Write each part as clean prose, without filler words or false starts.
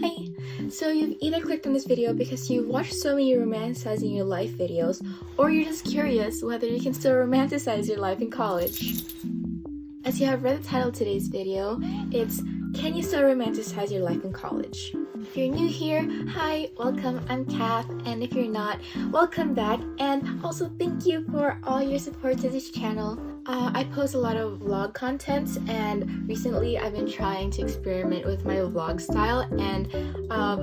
Hi! So you've either clicked on this video because you've watched so many romanticizing your life videos, or you're just curious whether you can still romanticize your life in college. As you have read the title of today's video, it's Can You Still Romanticize Your Life in College? If you're new here, hi, welcome, I'm Kath, and if you're not, welcome back, and also thank you for all your support to this channel. I post a lot of vlog content, and recently I've been trying to experiment with my vlog style, and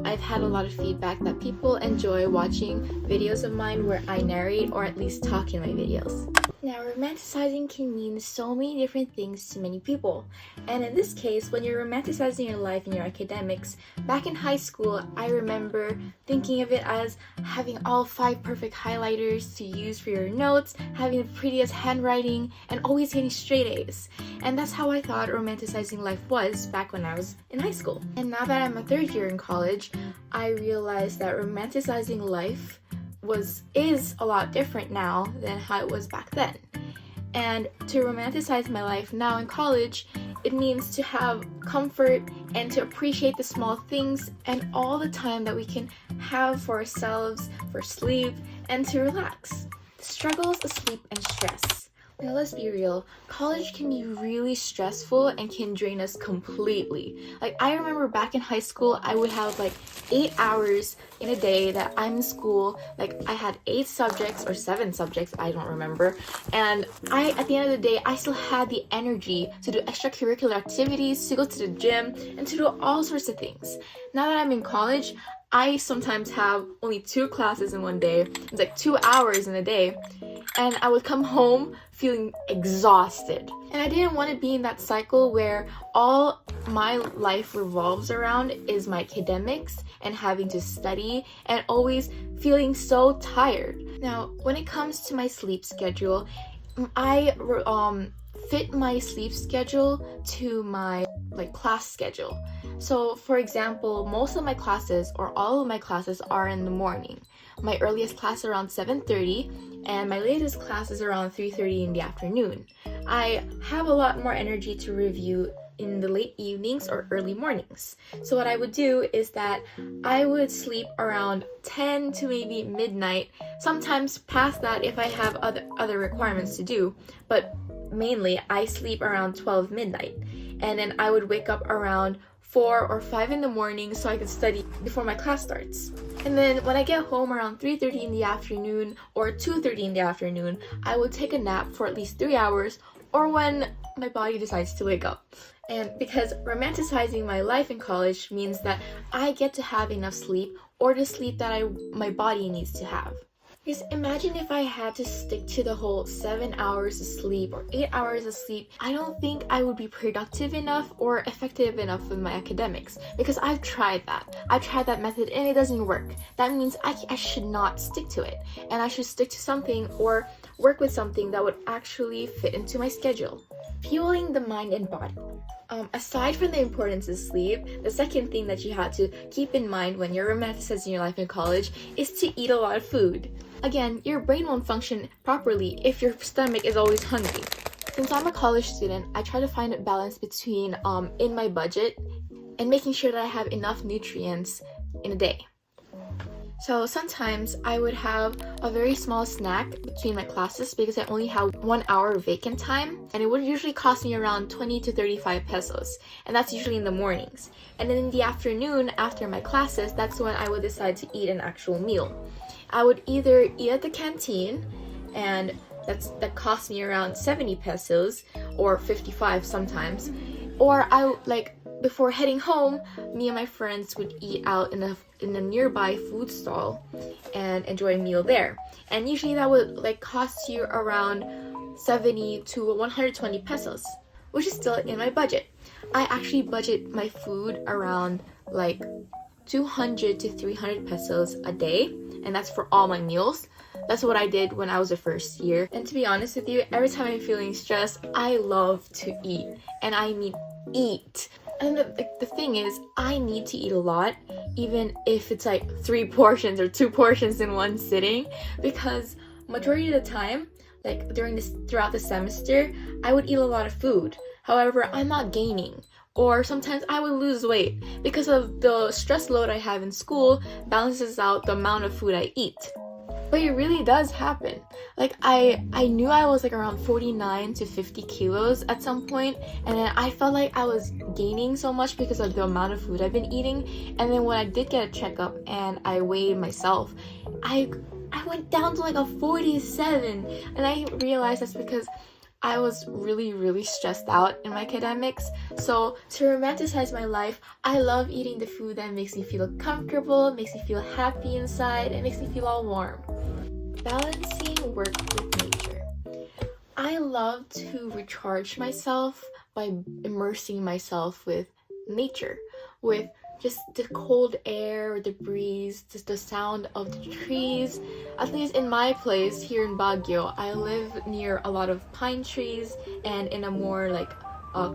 I've had a lot of feedback that people enjoy watching videos of mine where I narrate or at least talk in my videos. Now, romanticizing can mean so many different things to many people, and in this case, when you're romanticizing your life and your academics, back in high school, I remember thinking of it as having all 5 perfect highlighters to use for your notes, having the prettiest handwriting, and always getting straight A's. And that's how I thought romanticizing life was back when I was in high school. And now that I'm a 3rd year in college, I realized that romanticizing life is a lot different now than how it was back then. And to romanticize my life now in college, it means to have comfort and to appreciate the small things and all the time that we can have for ourselves, for sleep, and to relax. The struggles of sleep and stress. Now let's be real, college can be really stressful and can drain us completely. Like, I remember back in high school, I would have like 8 hours in a day that I'm in school. Like, I had 8 subjects or 7 subjects, I don't remember. And at the end of the day, I still had the energy to do extracurricular activities, to go to the gym, and to do all sorts of things. Now that I'm in college, I sometimes have only 2 classes in one day. It's like 2 hours in a day. And I would come home feeling exhausted. And I didn't want to be in that cycle where all my life revolves around is my academics and having to study and always feeling so tired. Now, when it comes to my sleep schedule, I fit my sleep schedule to my class schedule. So for example, most of my classes or all of my classes are in the morning. My earliest class is around 7:30 and my latest class is around 3:30 in the afternoon. I have a lot more energy to review in the late evenings or early mornings. So what I would do is that I would sleep around 10 to maybe midnight, sometimes past that if I have other requirements to do, but mainly I sleep around 12 midnight, and then I would wake up around 4 or 5 in the morning so I could study before my class starts. And then when I get home around 3:30 in the afternoon or 2:30 in the afternoon, I would take a nap for at least 3 hours or when my body decides to wake up. And because romanticizing my life in college means that I get to have enough sleep or the sleep that my body needs to have. Because imagine if I had to stick to the whole 7 hours of sleep or 8 hours of sleep. I don't think I would be productive enough or effective enough with my academics, because I've tried that. I've tried that method and it doesn't work. That means I should not stick to it, and I should stick to something or work with something that would actually fit into my schedule. Fueling the mind and body. Aside from the importance of sleep, the second thing that you have to keep in mind when you're romanticizing your life in college is to eat a lot of food. Again, your brain won't function properly if your stomach is always hungry. Since I'm a college student, I try to find a balance between in my budget and making sure that I have enough nutrients in a day. So sometimes I would have a very small snack between my classes because I only have 1 hour vacant time, and it would usually cost me around 20 to 35 pesos, and that's usually in the mornings. And then in the afternoon, after my classes, that's when I would decide to eat an actual meal. I would either eat at the canteen, and that cost me around 70 pesos or 55 sometimes, or before heading home, me and my friends would eat out in a nearby food stall and enjoy a meal there. And usually that would cost you around 70 to 120 pesos, which is still in my budget. I actually budget my food around 200 to 300 pesos a day, and that's for all my meals. That's what I did when I was a 1st year. And to be honest with you, every time I'm feeling stressed, I love to eat. And I mean eat. And the thing is, I need to eat a lot, even if it's 3 portions or 2 portions in one sitting, because majority of the time, throughout the semester, I would eat a lot of food. However, I'm not gaining. Or sometimes I would lose weight because of the stress load I have in school balances out the amount of food I eat. But it really does happen. Like I knew I was like around 49 to 50 kilos at some point, and then I felt like I was gaining so much because of the amount of food I've been eating. And then when I did get a checkup and I weighed myself, I went down to like a 47, and I realized that's because I was really stressed out in my academics. So to romanticize my life, I love eating the food that makes me feel comfortable, makes me feel happy inside, and makes me feel all warm. Balancing work with nature. I love to recharge myself by immersing myself with nature, with just the cold air, the breeze, just the sound of the trees. At least in my place here in Baguio, I live near a lot of pine trees and in a more like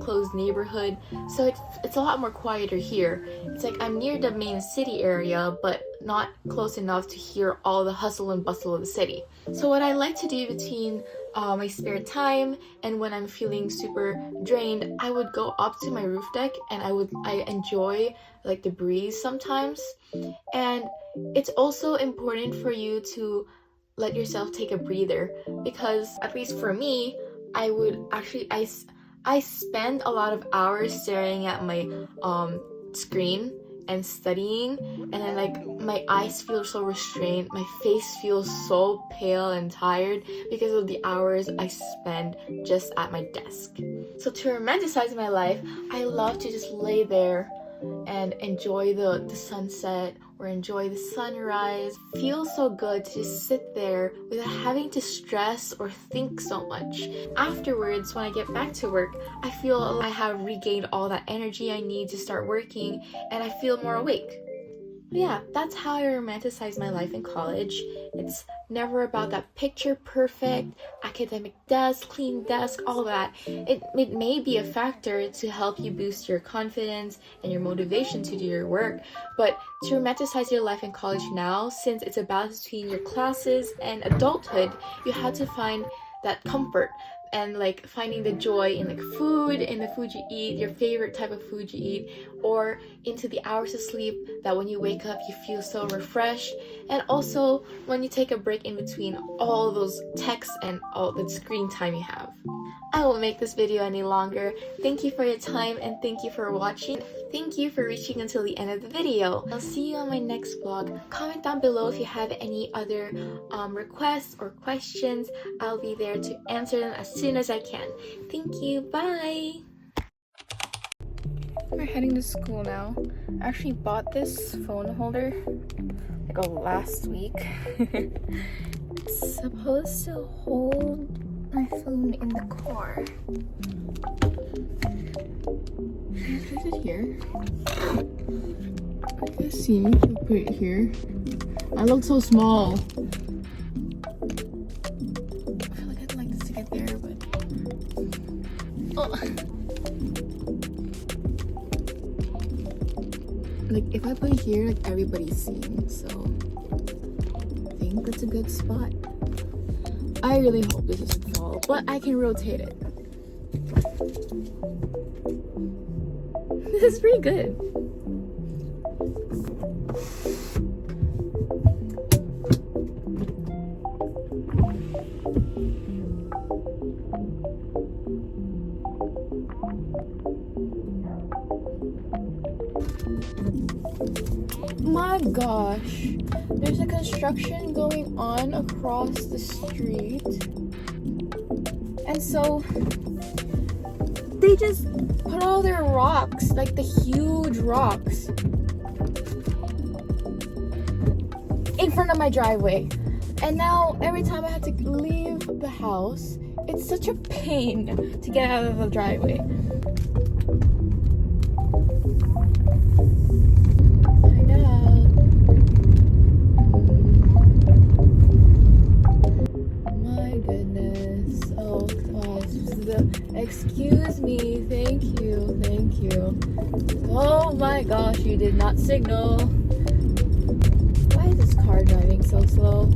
closed neighborhood, so it's a lot more quieter here. It's like I'm near the main city area, but not close enough to hear all the hustle and bustle of the city. So what I like to do between my spare time and when I'm feeling super drained, I would go up to my roof deck and I enjoy like the breeze sometimes. And it's also important for you to let yourself take a breather, because at least for me, I spend a lot of hours staring at my screen and studying, and then like my eyes feel so restrained, my face feels so pale and tired because of the hours I spend just at my desk. So to romanticize my life, I love to just lay there and enjoy the sunset or enjoy the sunrise. Feels so good to just sit there without having to stress or think so much. Afterwards, when I get back to work, I feel I have regained all that energy I need to start working, and I feel more awake. Yeah, that's how I romanticize my life in college. It's never about that picture perfect academic desk, clean desk, all that. It may be a factor to help you boost your confidence and your motivation to do your work, but to romanticize your life in college now, since it's a balance between your classes and adulthood, you have to find that comfort and like finding the joy in like food, in the food you eat, your favorite type of food you eat, or into the hours of sleep that when you wake up you feel so refreshed, and also when you take a break in between all those texts and all the screen time you have. I won't make this video any longer. Thank you for your time and thank you for watching. Thank you for reaching until the end of the video. I'll see you on my next vlog. Comment down below if you have any other requests or questions. I'll be there to answer them as soon as I can. Thank you. Bye! We're heading to school now. I actually bought this phone holder like last week. It's supposed to hold my phone in the car. Should I put it here? I can see me. I'll put it here. I look so small. I feel like I'd like this to get there, but like if I put it here, like everybody's seeing, so I think that's a good spot. I really hope this doesn't fall, but I can rotate it. This is pretty good. My gosh, there's a construction going on across the street, and so they just put all their rocks, like the huge rocks, in front of my driveway. And now every time I have to leave the house, it's such a pain to get out of the driveway. Excuse me, thank you. Oh my gosh, you did not signal. Why is this car driving so slow?